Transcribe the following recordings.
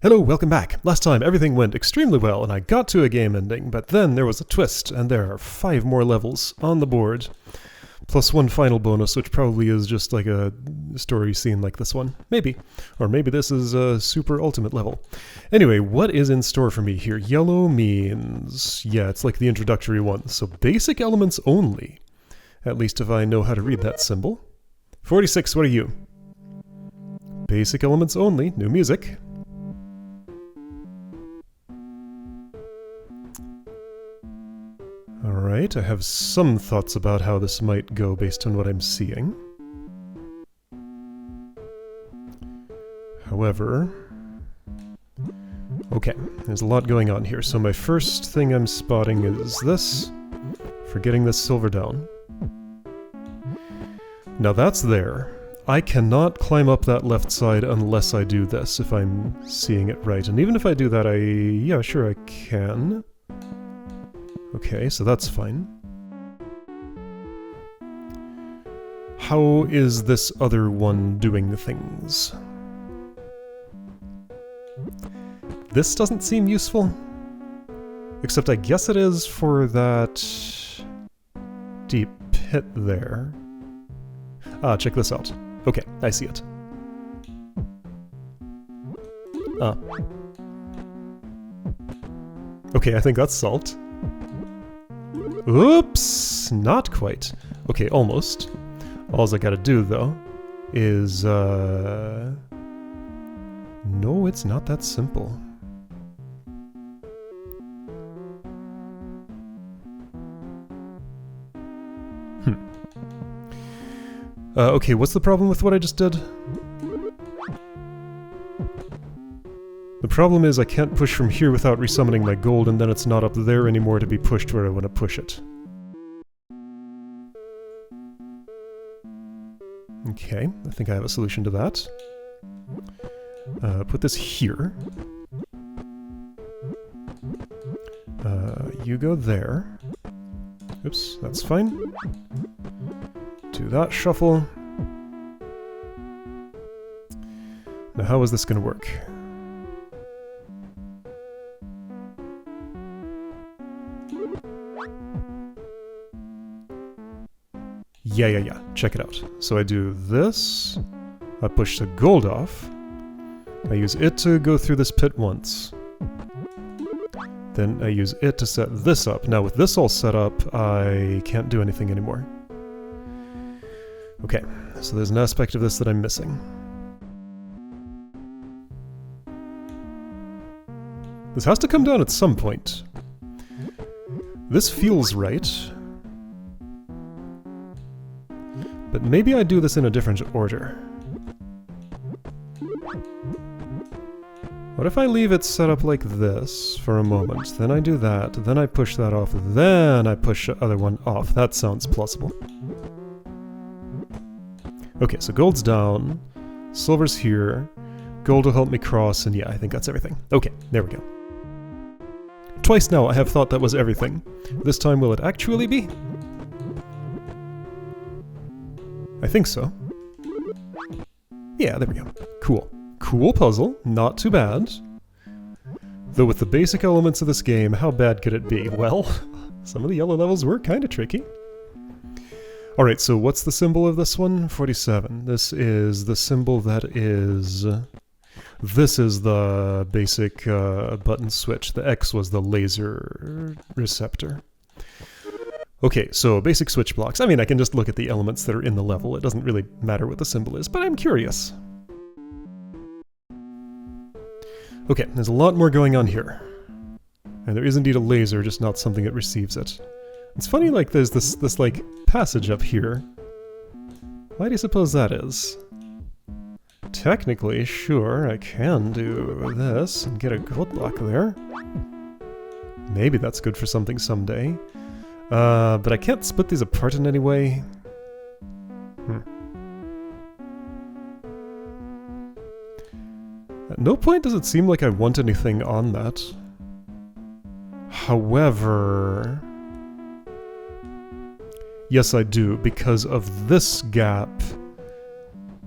Hello, welcome back. Last time everything went extremely well and I got to a game ending, but then there was a twist and there are 5 more levels on the board, plus one final bonus, which probably is just like a story scene like this one. Maybe. Or maybe this is a super ultimate level. Anyway, what is in store for me here? Yellow means... yeah, it's like the introductory one, so basic elements only. At least if I know how to read that symbol. 46, what are you? Basic elements only, new music. Alright, I have some thoughts about how this might go based on what I'm seeing. However... okay, there's a lot going on here, so my first thing I'm spotting is this. For getting this silver down. Now that's there. I cannot climb up that left side unless I do this, if I'm seeing it right. And even if I do that, yeah, sure I can. Okay, so that's fine. How is this other one doing things? This doesn't seem useful. Except I guess it is for that deep pit there. Ah, check this out. Okay, I see it. Ah. Okay, I think that's salt. Oops! Not quite. Okay, almost. All I gotta do, though, is, no, it's not that simple. Okay, what's the problem with what I just did? The problem is I can't push from here without resummoning my gold, and then it's not up there anymore to be pushed where I want to push it. Okay, I think I have a solution to that. Put this here. You go there. Oops, that's fine. Do that shuffle. Now how is this going to work? Yeah. Check it out. So I do this. I push the gold off. I use it to go through this pit once. Then I use it to set this up. Now with this all set up, I can't do anything anymore. Okay, so there's an aspect of this that I'm missing. This has to come down at some point. This feels right. But maybe I do this in a different order. What if I leave it set up like this for a moment, then I do that, then I push that off, then I push the other one off. That sounds plausible. Okay, so gold's down, silver's here, gold will help me cross, and yeah, I think that's everything. Okay, there we go. Twice now I have thought that was everything. This time will it actually be? I think so. Yeah, there we go. Cool. Cool puzzle, not too bad. Though with the basic elements of this game, how bad could it be? Well, some of the yellow levels were kind of tricky. Alright, so what's the symbol of this one? 47. This is the symbol that is... this is the basic button switch. The X was the laser receptor. Okay, so basic switch blocks. I mean, I can just look at the elements that are in the level. It doesn't really matter what the symbol is, but I'm curious. Okay, there's a lot more going on here. And there is indeed a laser, just not something that receives it. It's funny, like, there's this like, passage up here. Why do you suppose that is? Technically, sure, I can do this and get a gold block there. Maybe that's good for something someday. But I can't split these apart in any way. At no point does it seem like I want anything on that. However... yes, I do, because of this gap.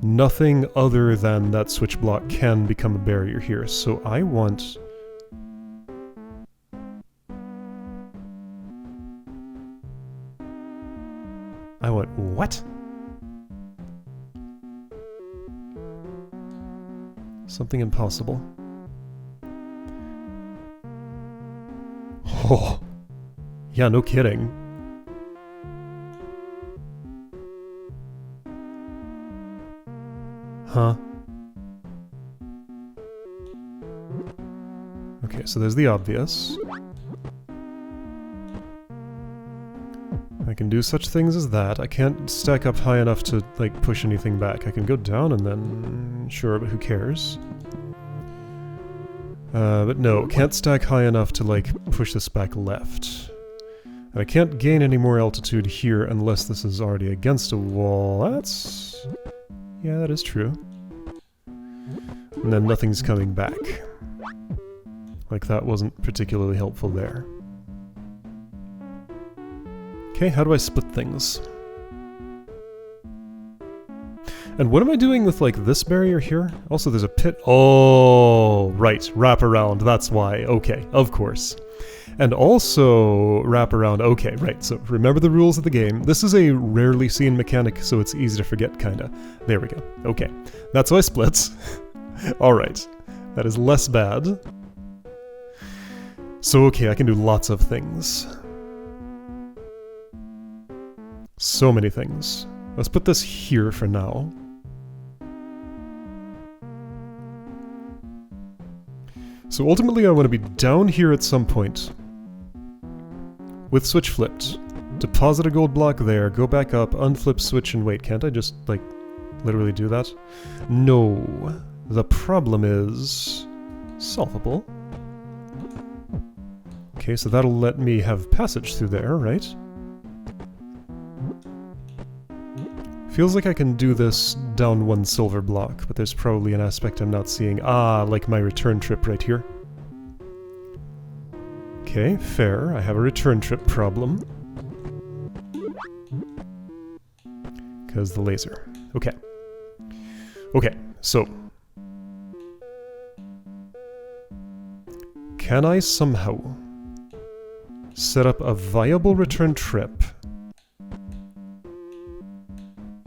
nothing other than that switch block can become a barrier here. So I want... what? Something impossible. Oh. Yeah, no kidding. Huh. Okay, so there's the obvious. I can do such things as that. I can't stack up high enough to, like, push anything back. I can go down and then... sure, but who cares? But no, can't stack high enough to, like, push this back left. And I can't gain any more altitude here unless this is already against a wall. That's... yeah, that is true. And then nothing's coming back. Like, that wasn't particularly helpful there. Okay, how do I split things? And what am I doing with, like, this barrier here? Also, there's a pit. Oh, right. Wrap around. That's why. Okay, of course. And also, wrap around. Okay, right. So, remember the rules of the game. This is a rarely seen mechanic, so it's easy to forget, kinda. There we go. Okay. That's why splits. Alright. That is less bad. So, okay, I can do lots of things. So many things. Let's put this here for now. So ultimately I want to be down here at some point. With switch flipped. Deposit a gold block there, go back up, unflip switch and wait. Can't I just, like, literally do that? No. The problem is... solvable. Okay, so that'll let me have passage through there, right? Feels like I can do this down one silver block, but there's probably an aspect I'm not seeing. Ah, like my return trip right here. Okay, fair. I have a return trip problem. Because the laser. Okay. Okay, so... can I somehow set up a viable return trip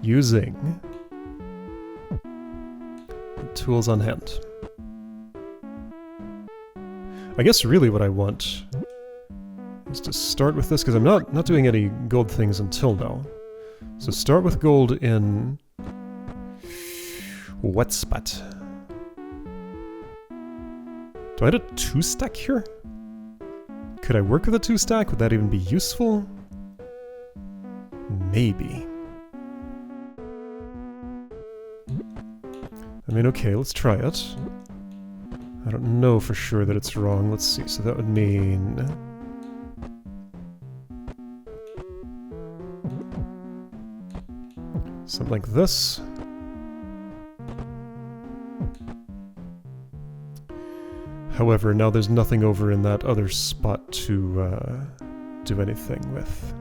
using tools on hand? I guess really what I want is to start with this, because I'm not doing any gold things until now. So start with gold in... what spot? Do I have a 2-stack here? Could I work with a 2-stack? Would that even be useful? Maybe. I mean, okay, let's try it. I don't know for sure that it's wrong. Let's see. So that would mean... something like this. However, now there's nothing over in that other spot to do anything with.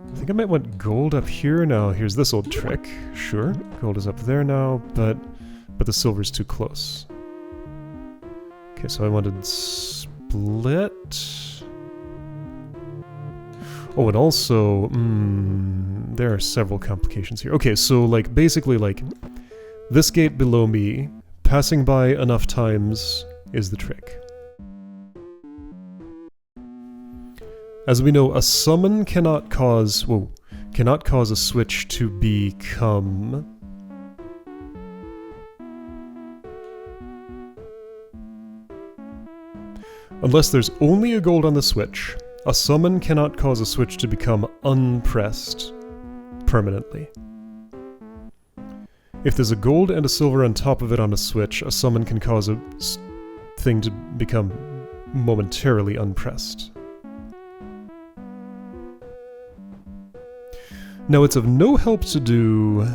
I think I might want gold up here. Now, here's this old trick. Sure, gold is up there now, but the silver's too close. Okay, so I wanted split. Oh, and also, there are several complications here. Okay, so, like, basically, like, this gate below me, passing by enough times is the trick. As we know, a summon cannot cause a switch to become... unless there's only a gold on the switch, a summon cannot cause a switch to become unpressed permanently. If there's a gold and a silver on top of it on a switch, a summon can cause a thing to become momentarily unpressed. Now, it's of no help to do...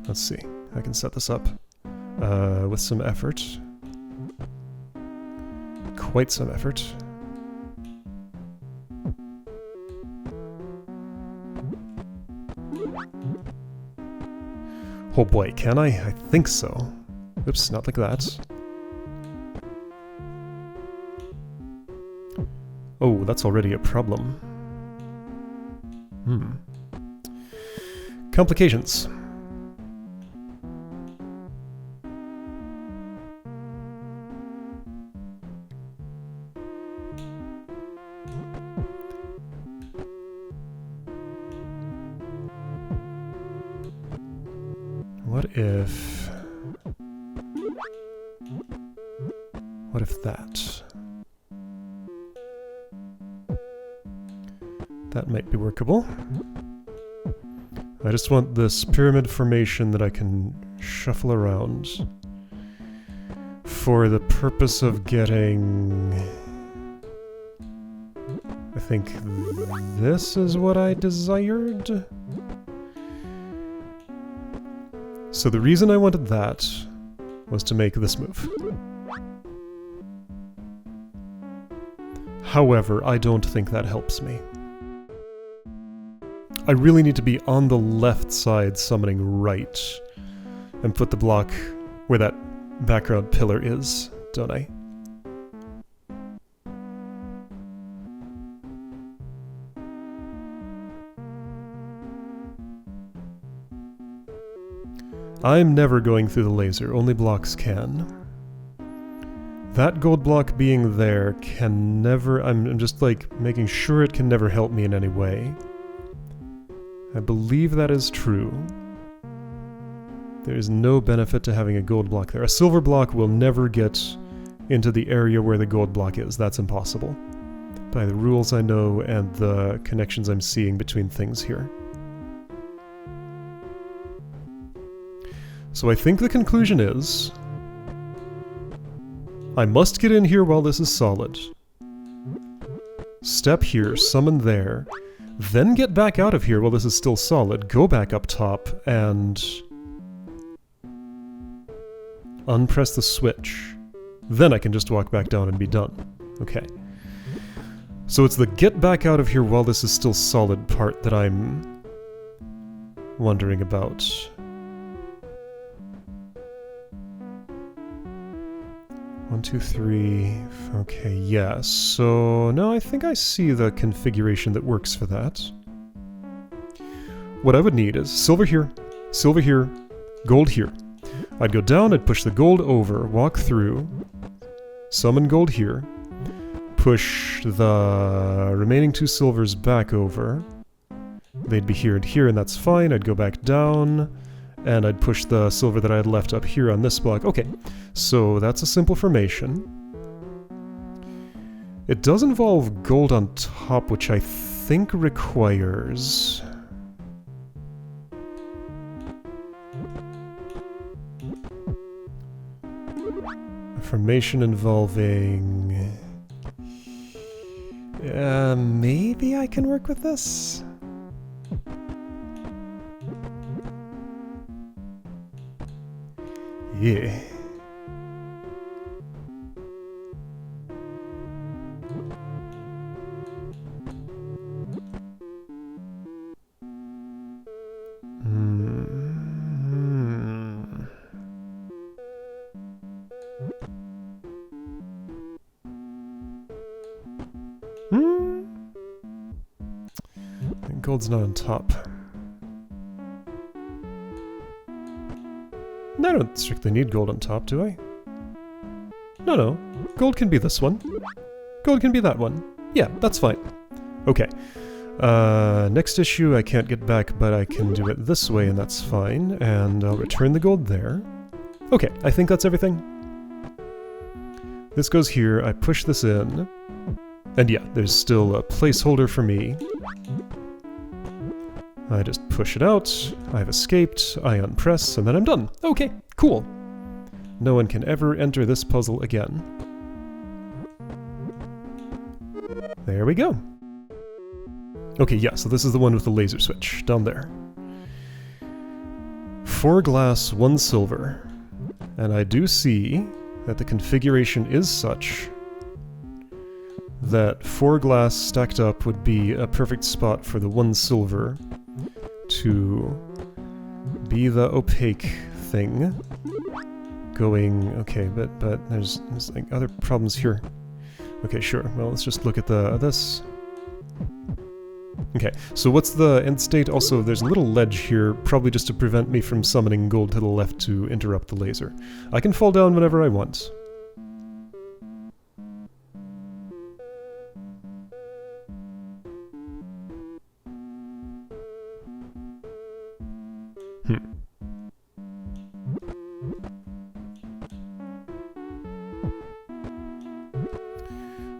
let's see, I can set this up with some effort. Quite some effort. Oh boy, can I? I think so. Oops, not like that. Oh, that's already a problem. Complications. What if that? That might be workable. I just want this pyramid formation that I can shuffle around for the purpose of getting... I think this is what I desired? So the reason I wanted that was to make this move. However, I don't think that helps me. I really need to be on the left side summoning right and put the block where that background pillar is, don't I? I'm never going through the laser, only blocks can. That gold block being there can never... I'm just like making sure it can never help me in any way. I believe that is true. There is no benefit to having a gold block there. A silver block will never get into the area where the gold block is. That's impossible. By the rules I know and the connections I'm seeing between things here. So I think the conclusion is... I must get in here while this is solid. Step here, summon there, then get back out of here while this is still solid, go back up top, and... unpress the switch. Then I can just walk back down and be done. Okay. So it's the get back out of here while this is still solid part that I'm wondering about. One, two, three. Okay, yeah. So no, I think I see the configuration that works for that. What I would need is silver here, gold here. I'd go down, I'd push the gold over, walk through, summon gold here, push the remaining two silvers back over. They'd be here and here, and that's fine. I'd go back down, and I'd push the silver that I had left up here on this block. Okay, so that's a simple formation. It does involve gold on top, which I think requires... a formation involving... maybe I can work with this? Yeah. Gold's not on top. I don't strictly need gold on top, do I? No. Gold can be this one. Gold can be that one. Yeah, that's fine. Okay. Next issue I can't get back, but I can do it this way, and that's fine. And I'll return the gold there. Okay, I think that's everything. This goes here, I push this in. And yeah, there's still a placeholder for me. I just push it out, I've escaped, I unpress, and then I'm done. Okay, cool. No one can ever enter this puzzle again. There we go. Okay, yeah, so this is the one with the laser switch, down there. 4 glass, 1 silver. And I do see that the configuration is such that 4 glass stacked up would be a perfect spot for the 1 silver to be the opaque thing. Going, okay, but there's like other problems here. Okay, sure. Well, let's just look at this. Okay, so what's the end state? Also, there's a little ledge here, probably just to prevent me from summoning gold to the left to interrupt the laser. I can fall down whenever I want.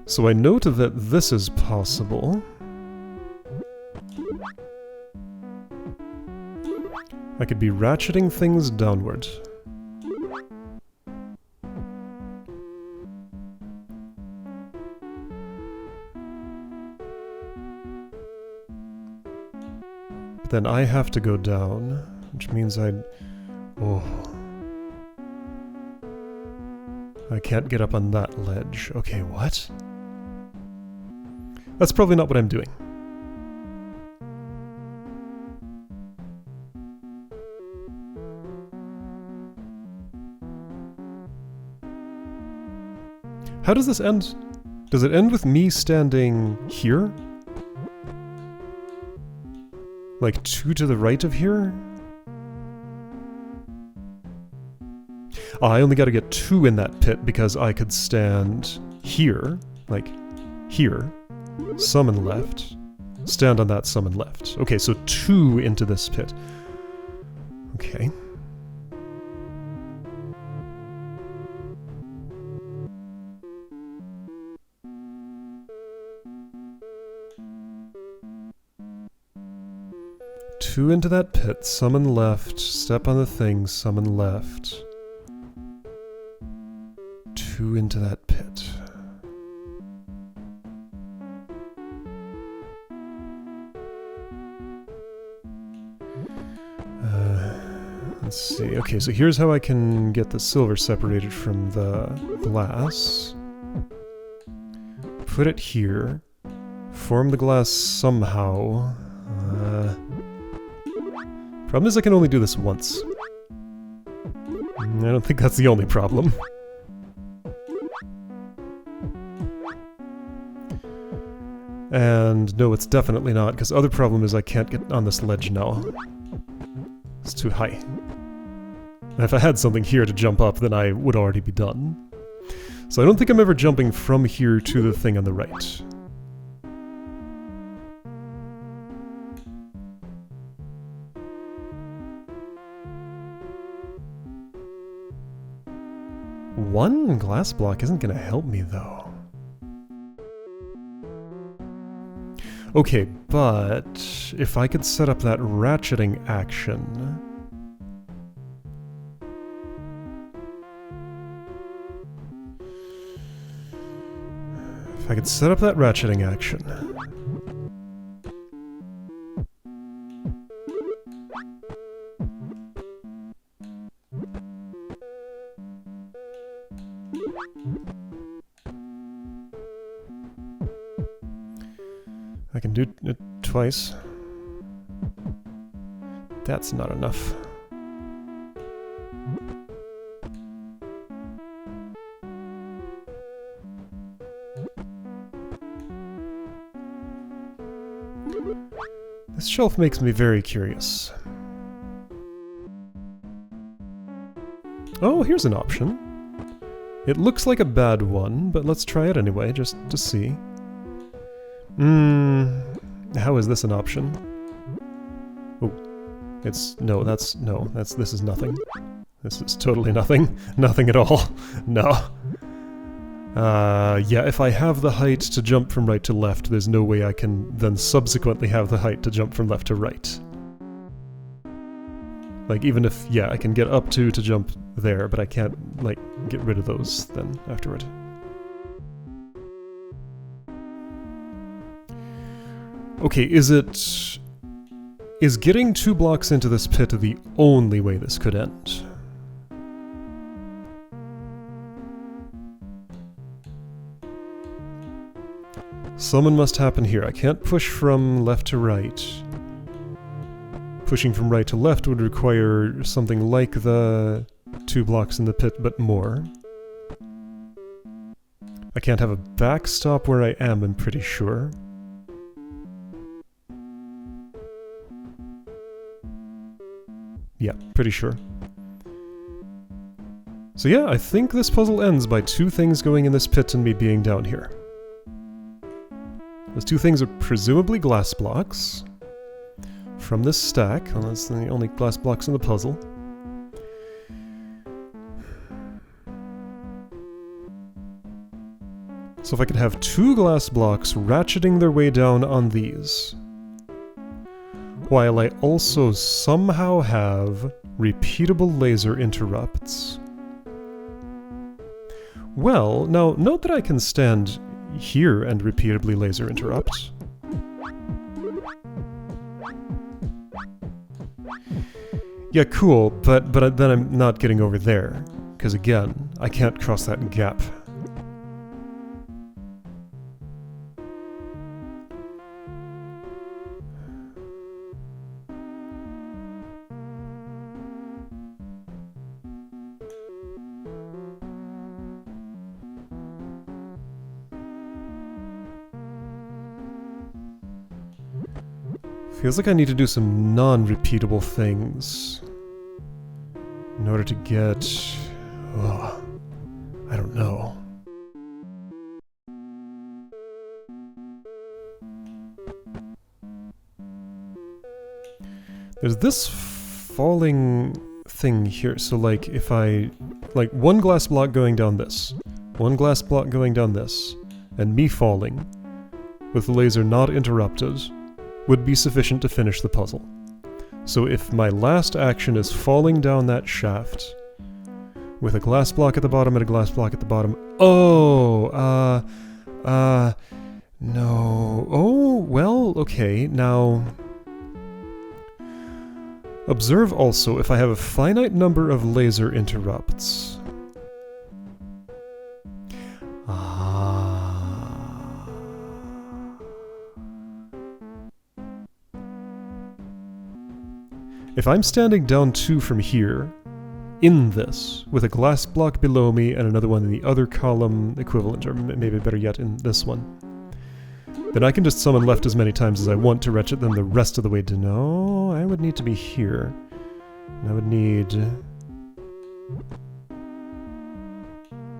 So I note that this is possible. I could be ratcheting things downward. But then I have to go down, which means I'd... Oh. I can't get up on that ledge. Okay, what? That's probably not what I'm doing. How does this end? Does it end with me standing here? Like 2 to the right of here? Oh, I only gotta get 2 in that pit because I could stand here, like here, summon left, stand on that summon left. Okay, so 2 into this pit. Okay. Two into that pit, summon left, step on the thing, summon left. 2 into that pit. Let's see. Okay, so here's how I can get the silver separated from the glass. Put it here. Form the glass somehow. Problem is I can only do this once. I don't think that's the only problem. And no, it's definitely not, because other problem is I can't get on this ledge now. It's too high. And if I had something here to jump up, then I would already be done. So I don't think I'm ever jumping from here to the thing on the right. One glass block isn't gonna help me, though. Okay, but if I could set up that ratcheting action... If I could set up that ratcheting action... I can do it twice. That's not enough. This shelf makes me very curious. Oh, here's an option. It looks like a bad one, but let's try it anyway, just to see. How is this an option? Oh, this is nothing. This is totally nothing. Nothing at all. No. Yeah, if I have the height to jump from right to left, there's no way I can then subsequently have the height to jump from left to right. Like, even if, yeah, I can get up to jump there, but I can't, like, get rid of those then afterward. Okay, is getting 2 blocks into this pit the only way this could end? Summon must happen here. I can't push from left to right. Pushing from right to left would require something like the 2 blocks in the pit, but more. I can't have a backstop where I am, I'm pretty sure. Yeah, pretty sure. So yeah, I think this puzzle ends by 2 things going in this pit and me being down here. Those 2 things are presumably glass blocks from this stack. Well, that's the only glass blocks in the puzzle. So if I could have 2 glass blocks ratcheting their way down on these, while I also somehow have repeatable laser interrupts. Well, now note that I can stand here and repeatedly laser interrupt. Yeah, cool, but then I'm not getting over there, because again, I can't cross that gap. Feels like I need to do some non-repeatable things in order to get... I don't know. There's this falling thing here, so like if I... like 1 glass block going down this, 1 glass block going down this, and me falling, with the laser not interrupted, would be sufficient to finish the puzzle. So if my last action is falling down that shaft, with a glass block at the bottom and a glass block at the bottom... no... Oh, well, okay, now... Observe also if I have a finite number of laser interrupts. If I'm standing down 2 from here, in this, with a glass block below me and another one in the other column equivalent, or maybe better yet, in this one, then I can just summon left as many times as I want to ratchet them the rest of the way to... No, I would need to be here. And I would need...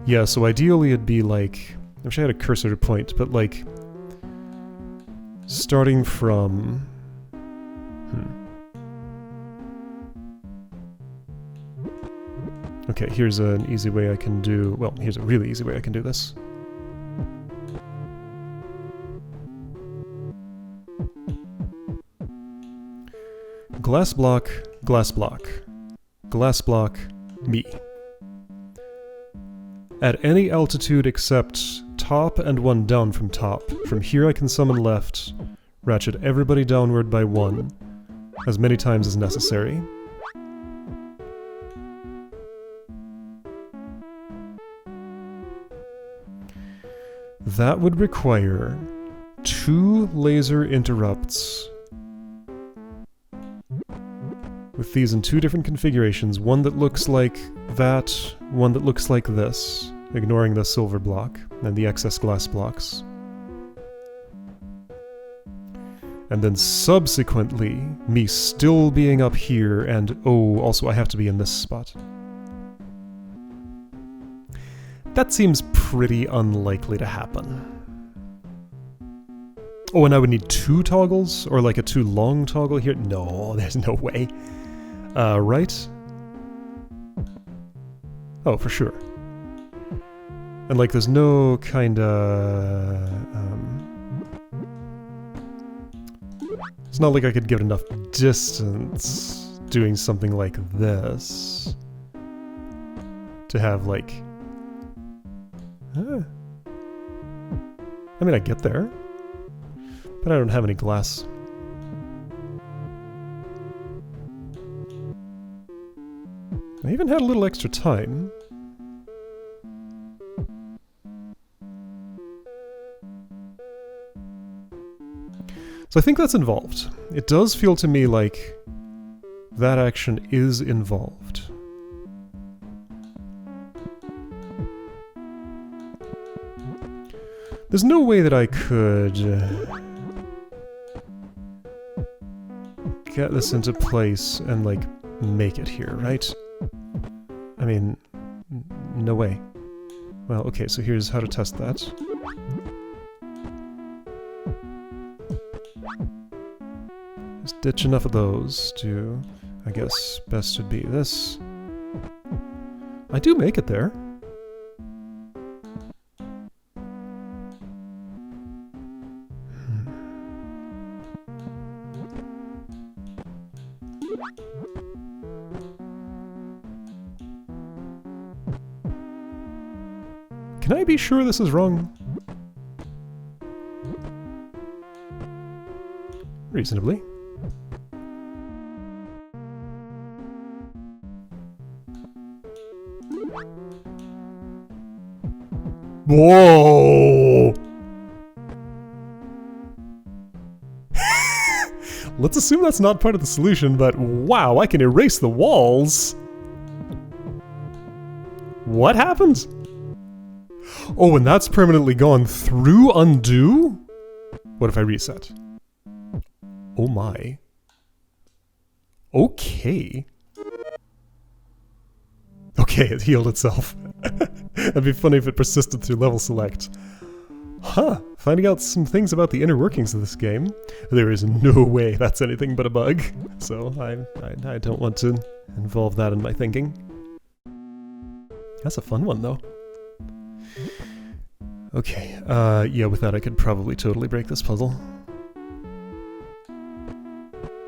Yeah, so ideally it'd be like... I wish I had a cursor to point, but like... starting from... Okay, here's an easy way I can do... Well, here's a really easy way I can do this. Glass block, glass block. Glass block, me. At any altitude except top and 1 down from top. From here I can summon left, ratchet everybody downward by 1, as many times as necessary. That would require 2 laser interrupts with these in 2 different configurations, one that looks like that, one that looks like this, ignoring the silver block and the excess glass blocks. And then subsequently, me still being up here and, oh, also I have to be in this spot. That seems pretty unlikely to happen. Oh, and I would need 2 toggles? Or like a 2 long toggle here? No, there's no way. Right? Oh, for sure. And like there's no kinda... it's not like I could get enough distance doing something like this to have like... I mean, I get there, but I don't have any glass. I even had a little extra time. So I think that's involved. It does feel to me like that action is involved. There's no way that I could get this into place and, like, make it here, right? I mean, no way. Well, okay, so here's how to test that. Just ditch enough of those to, I guess, best would be this. I do make it there. Can I be sure this is wrong? Reasonably. Whoa! Let's assume that's not part of the solution, but wow, I can erase the walls! What happened? Oh, and that's permanently gone through undo? What if I reset? Oh my. Okay. Okay, it healed itself. That'd be funny if it persisted through level select. Huh, finding out some things about the inner workings of this game. There is no way that's anything but a bug, so I don't want to involve that in my thinking. That's a fun one, though. Okay, yeah, with that I could probably totally break this puzzle.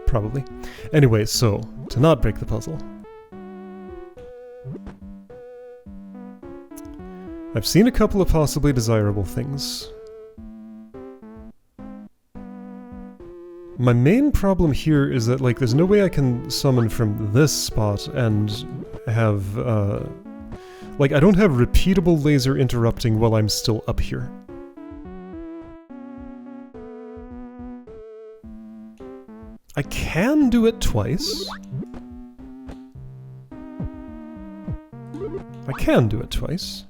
Probably. Anyway, so, to not break the puzzle. I've seen a couple of possibly desirable things. My main problem here is that, like, there's no way I can summon from this spot and have, like, I don't have repeatable laser interrupting while I'm still up here. I can do it twice. I can do it twice.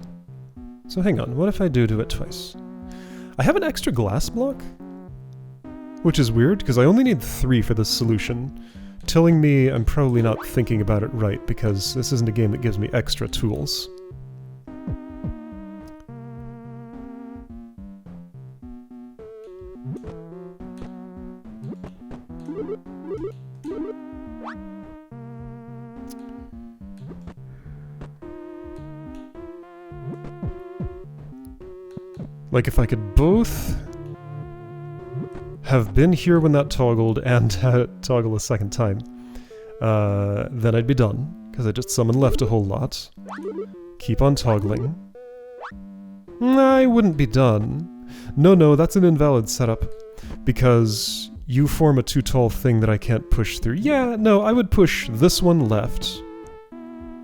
So hang on, what if I do it twice? I have an extra glass block? Which is weird, because I only need 3 for this solution, telling me I'm probably not thinking about it right, because this isn't a game that gives me extra tools. Like, if I could both have been here when that toggled and had it toggle a second time, then I'd be done, because I just summoned left a whole lot. Keep on toggling. I wouldn't be done. No, that's an invalid setup, because you form a too tall thing that I can't push through. Yeah, no, I would push this one left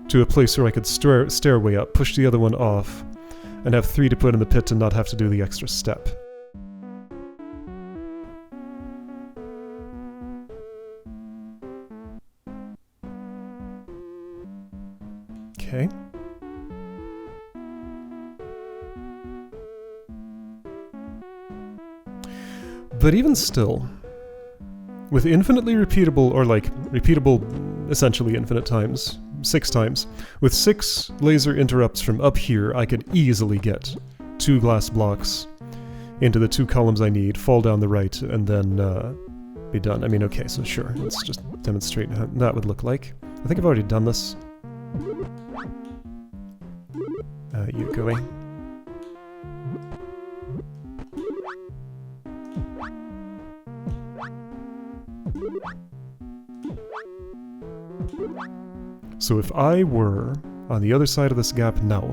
to a place where I could stairway up, push the other one off, and have 3 to put in the pit and not have to do the extra step. Okay. But even still, with infinitely repeatable, or like, repeatable essentially infinite times, 6 times, with 6 laser interrupts from up here, I could easily get 2 glass blocks into the 2 columns I need, fall down the right, and then be done. I mean, okay, so sure, let's just demonstrate how that would look like. I think I've already done this. You go away. So if I were on the other side of this gap now,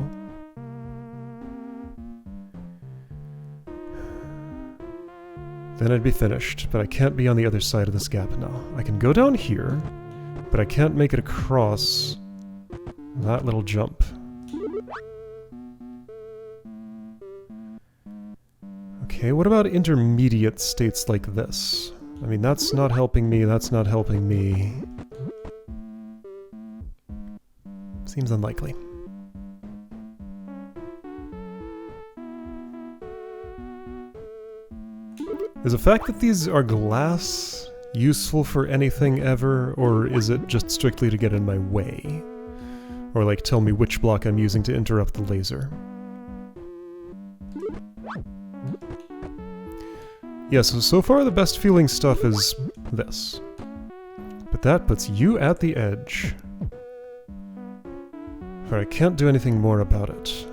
then I'd be finished, but I can't be on the other side of this gap now. I can go down here, but I can't make it across that little jump. Okay, what about intermediate states like this? I mean, that's not helping me, that's not helping me. Seems unlikely. Is the fact that these are glass useful for anything ever, or is it just strictly to get in my way? Or like tell me which block I'm using to interrupt the laser? Yeah, so far the best feeling stuff is this. But that puts you at the edge. Or I can't do anything more about it.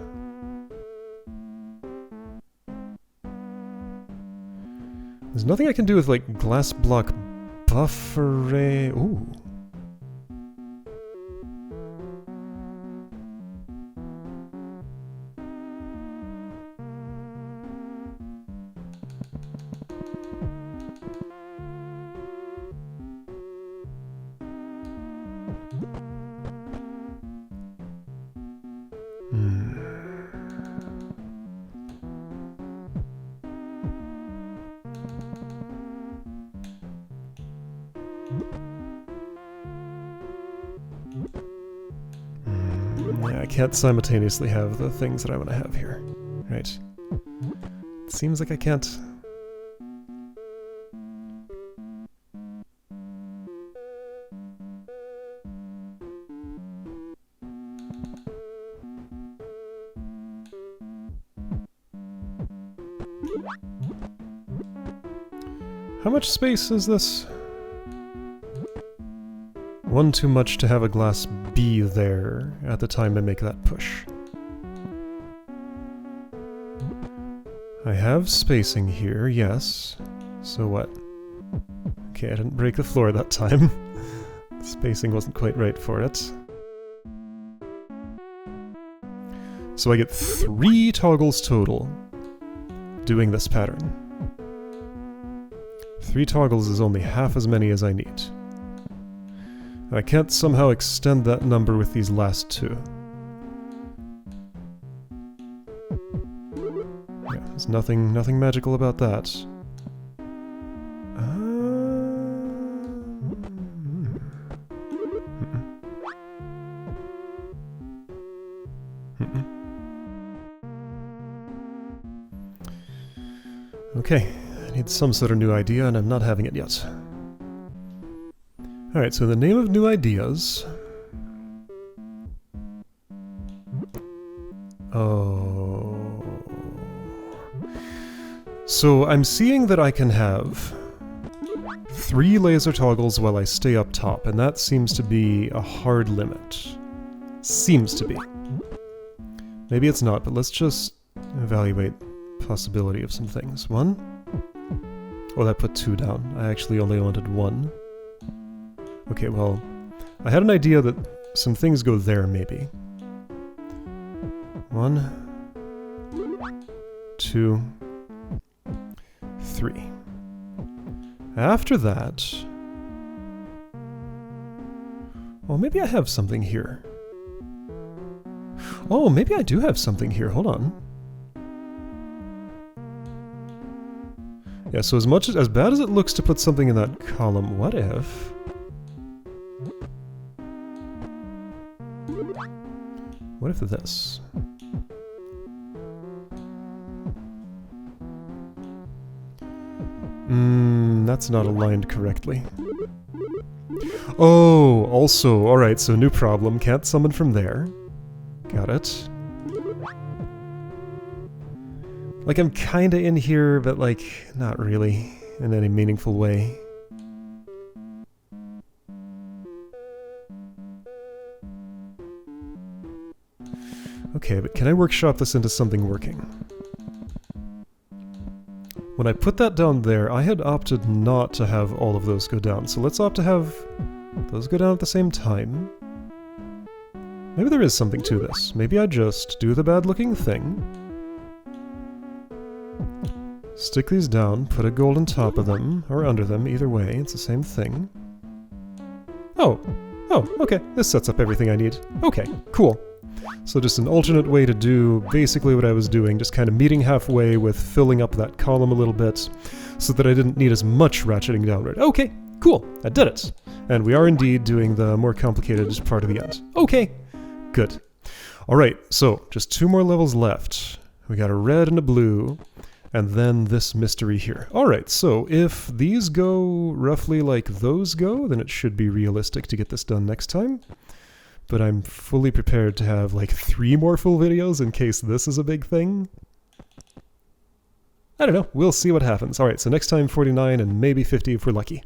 There's nothing I can do with, like, glass block buffer. Ooh. Yeah, I can't simultaneously have the things that I want to have here. Right. It seems like I can't. How much space is this? One too much to have a glass B there at the time to make that push. I have spacing here, yes. So what? Okay, I didn't break the floor that time. Spacing wasn't quite right for it. So I get 3 toggles total doing this pattern. 3 toggles is only half as many as I need. I can't somehow extend that number with these last 2. Yeah, there's nothing magical about that. Okay, I need some sort of new idea, and I'm not having it yet. Alright, so in the name of new ideas... Oh... So I'm seeing that I can have 3 laser toggles while I stay up top, and that seems to be a hard limit. Seems to be. Maybe it's not, but let's just evaluate the possibility of some things. 1? Oh, that put 2 down. I actually only wanted 1. Okay, well, I had an idea that some things go there, maybe. 1, 2, 3. After that... Well, maybe I have something here. Oh, maybe I do have something here. Hold on. Yeah, so as bad as it looks to put something in that column, what if... What if this? That's not aligned correctly. Oh, also, alright, so new problem. Can't summon from there. Got it. Like, I'm kinda in here, but like, not really, in any meaningful way. Okay, but can I workshop this into something working? When I put that down there, I had opted not to have all of those go down, so let's opt to have those go down at the same time. Maybe there is something to this. Maybe I just do the bad-looking thing. Stick these down, put a gold on top of them, or under them, either way, it's the same thing. Oh, okay, this sets up everything I need. Okay, cool. So just an alternate way to do basically what I was doing, just kind of meeting halfway with filling up that column a little bit, so that I didn't need as much ratcheting downward. Okay, cool, I did it. And we are indeed doing the more complicated part of the end. Okay, Good. Alright, so just 2 more levels left. We got a red and a blue, and then this mystery here. Alright, so if these go roughly like those go, then it should be realistic to get this done next time. But I'm fully prepared to have like 3 more full videos in case this is a big thing. I don't know, we'll see what happens. Alright, so next time 49 and maybe 50 if we're lucky.